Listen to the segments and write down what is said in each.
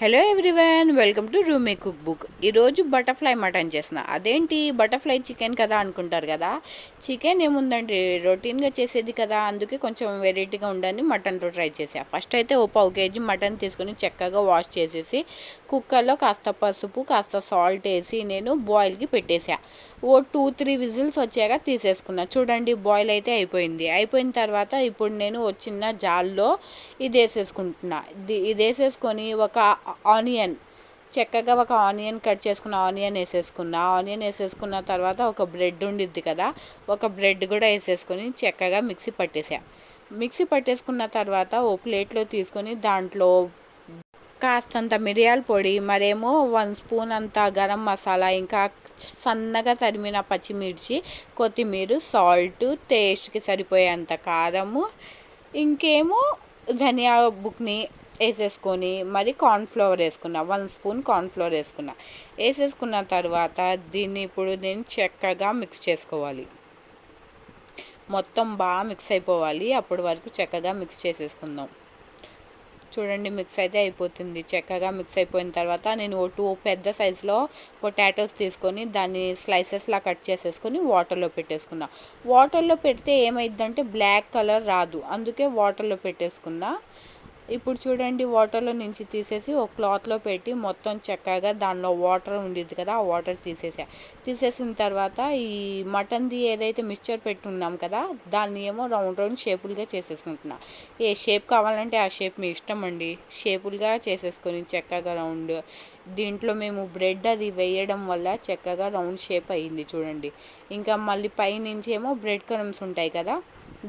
Hello everyone, welcome to Rumi cook book. ఈరోజు butterfly mutton చేసిన. అదేంటి బటర్ఫ్లై చికెన్ కదా అనుకుంటారు కదా. చికెన్ ఏముందండి, రొటీన్గా చేసేది కదా, అందుకే కొంచెం వెరైటీగా ఉండని మటన్తో ట్రై చేసా. ఫస్ట్ అయితే ఓ పావు కేజీ మటన్ తీసుకొని చక్కగా వాష్ చేసేసి కుక్కర్లో కాస్త పసుపు కాస్త సాల్ట్ వేసి నేను బాయిల్కి పెట్టేసా. ఓ 2-3 విజిల్స్ వచ్చాక తీసేసుకున్నా. చూడండి, బాయిల్ అయితే అయిపోయింది. అయిపోయిన తర్వాత ఇప్పుడు నేను ఒక చిన్న జాల్లో ఇది వేసేసుకుంటున్నా. ఇది వేసేసుకొని ఒక ఆనియన్, చక్కగా ఒక ఆనియన్ కట్ చేసుకున్న ఆనియన్ వేసేసుకున్న తర్వాత ఒక బ్రెడ్ ఉండిద్ది కదా, ఒక బ్రెడ్ కూడా వేసేసుకొని చక్కగా మిక్సీ పట్టేసుకున్న తర్వాత ఓ ప్లేట్లో తీసుకొని దాంట్లో కాస్తంత మిరియాల పొడి, మరేమో 1 స్పూన్ అంత గరం మసాలా, ఇంకా సన్నగా తరిమిన పచ్చిమిర్చి, కొత్తిమీర, సాల్ట్, టేస్ట్కి సరిపోయేంత కారము, ఇంకేమో ధనియా బుక్ని వేసేసుకొని మరి కార్న్ఫ్లవర్ వేసుకున్నా. 1 స్పూన్ కార్న్ఫ్లవర్ వేసేసుకున్న తర్వాత దీన్ని ఇప్పుడు నేను చక్కగా మిక్స్ చేసుకోవాలి. మొత్తం బాగా మిక్స్ అయిపోవాలి. అప్పటి వరకు చక్కగా మిక్స్ చేసేసుకుందాం. చూడండి, మిక్స్ అయితే అయిపోతుంది. చక్కగా మిక్స్ అయిపోయిన తర్వాత నేను 2 పెద్ద సైజులో పొటాటోస్ తీసుకొని దాన్ని స్లైసెస్లా కట్ చేసేసుకొని వాటర్లో పెట్టేసుకున్నా. వాటర్లో పెడితే ఏమైందంటే బ్లాక్ కలర్ రాదు, అందుకే వాటర్లో పెట్టేసుకున్నా. ఇప్పుడు చూడండి, వాటర్లో నుంచి తీసేసి ఒక క్లాత్లో పెట్టి మొత్తం చక్కగా దానిలో వాటర్ ఉండిద్ది కదా, ఆ వాటర్ తీసేసిన తర్వాత ఈ మటన్ది ఏదైతే మిక్చర్ పెట్టున్నాం కదా, దాన్ని ఏమో రౌండ్ షేపులుగా చేసేసుకుంటున్నా. ఏ షేప్ కావాలంటే ఆ షేప్ మీ ఇష్టం అండి. షేపులుగా చేసేసుకొని చక్కగా రౌండ్, దీంట్లో మేము బ్రెడ్ అది వేయడం వల్ల చక్కగా రౌండ్ షేప్ అయ్యింది చూడండి. ఇంకా మళ్ళీ పైనుంచి ఏమో బ్రెడ్ క్రమ్స్ ఉంటాయి కదా,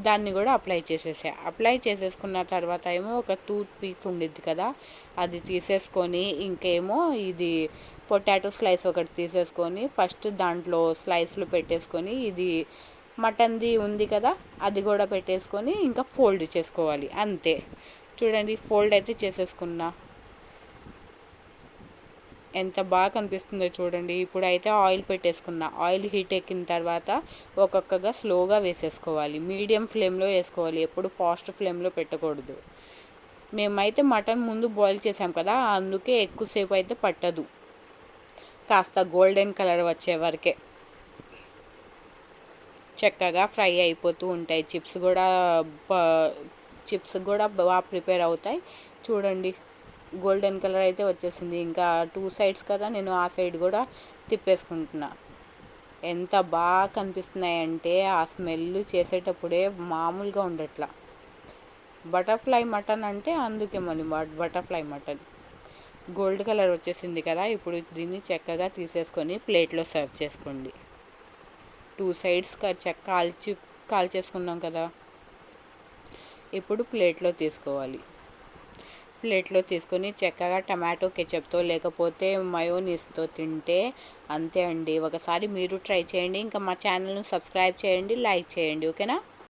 దాన్ని కూడా అప్లై చేసేసుకున్న తర్వాత ఏమో ఒక టూత్ పీక్ ఉండిద్ది కదా, అది తీసేసుకొని ఇంకేమో ఇది పొటాటో స్లైస్ ఒకటి తీసేసుకొని ఫస్ట్ దాంట్లో స్లైస్లు పెట్టేసుకొని ఇది మటన్ది ఉంది కదా అది కూడా పెట్టేసుకొని ఇంకా ఫోల్డ్ చేసుకోవాలి. అంతే. చూడండి, ఫోల్డ్ అయితే చేసేసుకున్నా. ఎంత బాగా కనిపిస్తుందో చూడండి. ఇప్పుడు అయితే ఆయిల్ పెట్టేసుకున్నా. ఆయిల్ హీట్ ఎక్కిన తర్వాత ఒక్కొక్కగా స్లోగా వేసేసుకోవాలి. మీడియం ఫ్లేమ్లో వేసుకోవాలి, ఎప్పుడు ఫాస్ట్ ఫ్లేమ్లో పెట్టకూడదు. మేమైతే మటన్ ముందు బాయిల్ చేసాం కదా, అందుకే ఎక్కువసేపు అయితే పట్టదు. కాస్త గోల్డెన్ కలర్ వచ్చే వరకే చక్కగా ఫ్రై అయిపోతూ ఉంటాయి. చిప్స్ కూడా బాగా ప్రిపేర్ అవుతాయి. చూడండి, గోల్డెన్ కలర్ అయితే వచ్చేసింది. ఇంకా 2 సైడ్స్ కదా, నేను ఆ సైడ్ కూడా తిప్పేసుకుంటున్నా. ఎంత బాగా కనిపిస్తున్నాయంటే ఆ స్మెల్ చేసేటప్పుడే మామూలుగా ఉండట్లా. బటర్ఫ్లై మటన్ అంటే అందుకే మళ్ళీ బటర్ఫ్లై మటన్. గోల్డ్ కలర్ వచ్చేసింది కదా, ఇప్పుడు దీన్ని చక్కగా తీసేసుకొని ప్లేట్లో సర్వ్ చేసుకోండి. 2 సైడ్స్ కాల్చేసుకున్నాం కదా, ఇప్పుడు ప్లేట్లో తీసుకొని చక్కగా టమాటో కెచప్తో లేకపోతే మయోనీస్తో తింటే అంతే అండి. ఒకసారి మీరు ట్రై చేయండి. ఇంకా మా ఛానల్ని సబ్స్క్రైబ్ చేయండి, లైక్ చేయండి. ఓకేనా?